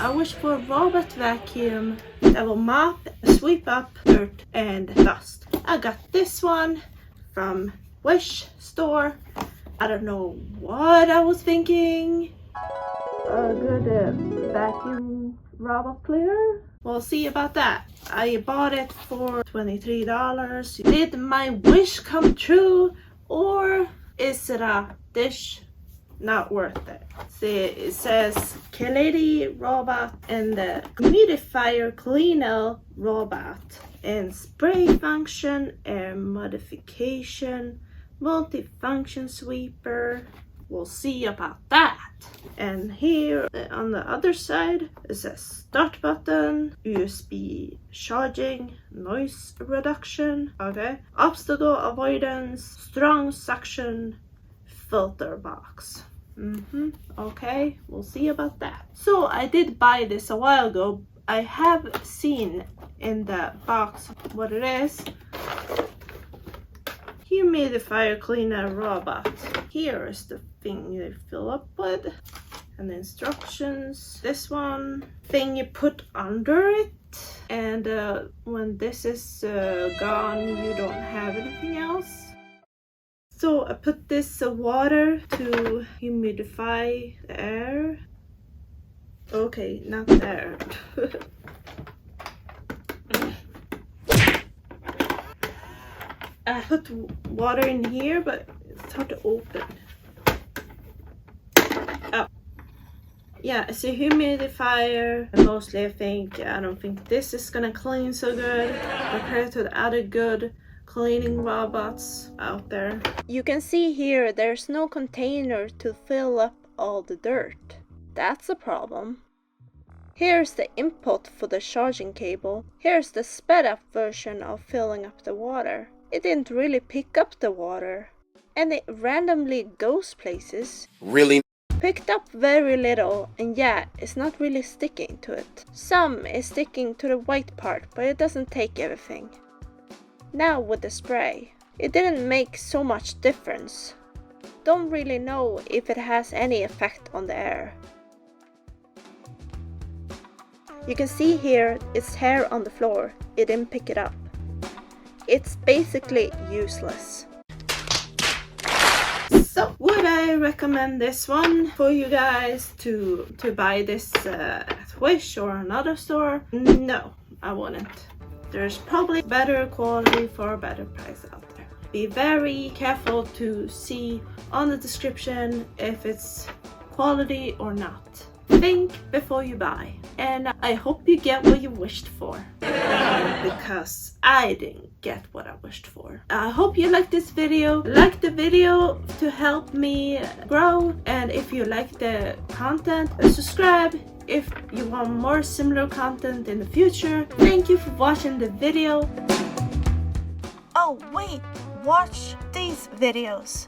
I wish for a robot vacuum that will mop, sweep up dirt and dust. I got this one from Wish store. I don't know what I was thinking. A good vacuum robot cleaner? We'll see about that. I bought it for $23. Did my wish come true, or is it a dish not worth it? See, it says iRobot and the humidifier cleaner robot and spray function, air modification, multifunction sweeper. We'll see about that. And here on the other side it says start button, USB charging, noise reduction, okay, obstacle avoidance, strong suction, filter box. Okay, we'll see about that. So I did buy this a while ago. I have seen in the box what it is. Humidifier cleaner robot. Here is the thing you fill up with, and the instructions. This one thing you put under it, and when this is gone, you don't have anything else. So I put this water to humidify the air. Okay, not the air. I put water in here, but it's hard to open. Oh. Yeah, it's a humidifier. Mostly I don't think this is gonna clean so good compared to the other good cleaning robots out there. You can see here there's no container to fill up all the dirt. That's a problem. Here's the input for the charging cable. Here's the sped up version of filling up the water. It didn't really pick up the water, and it randomly goes places. Really? Picked up very little, and yeah, it's not really sticking to it. Some is sticking to the white part, but it doesn't take everything. Now with the spray, it didn't make so much difference. Don't really know if it has any effect on the air. You can see here it's hair on the floor. It didn't pick it up. It's basically useless. So would I recommend this one for you guys to buy this at Wish or another store? No, I wouldn't. There's probably better quality for a better price out there. Be very careful to see on the description if it's quality or not. Think before you buy, and I hope you get what you wished for, because I didn't get what I wished for. I hope you like this video. Like the video to help me grow, and if you like the content, subscribe if you want more similar content in the future. Thank you for watching the video. Oh wait, watch these videos.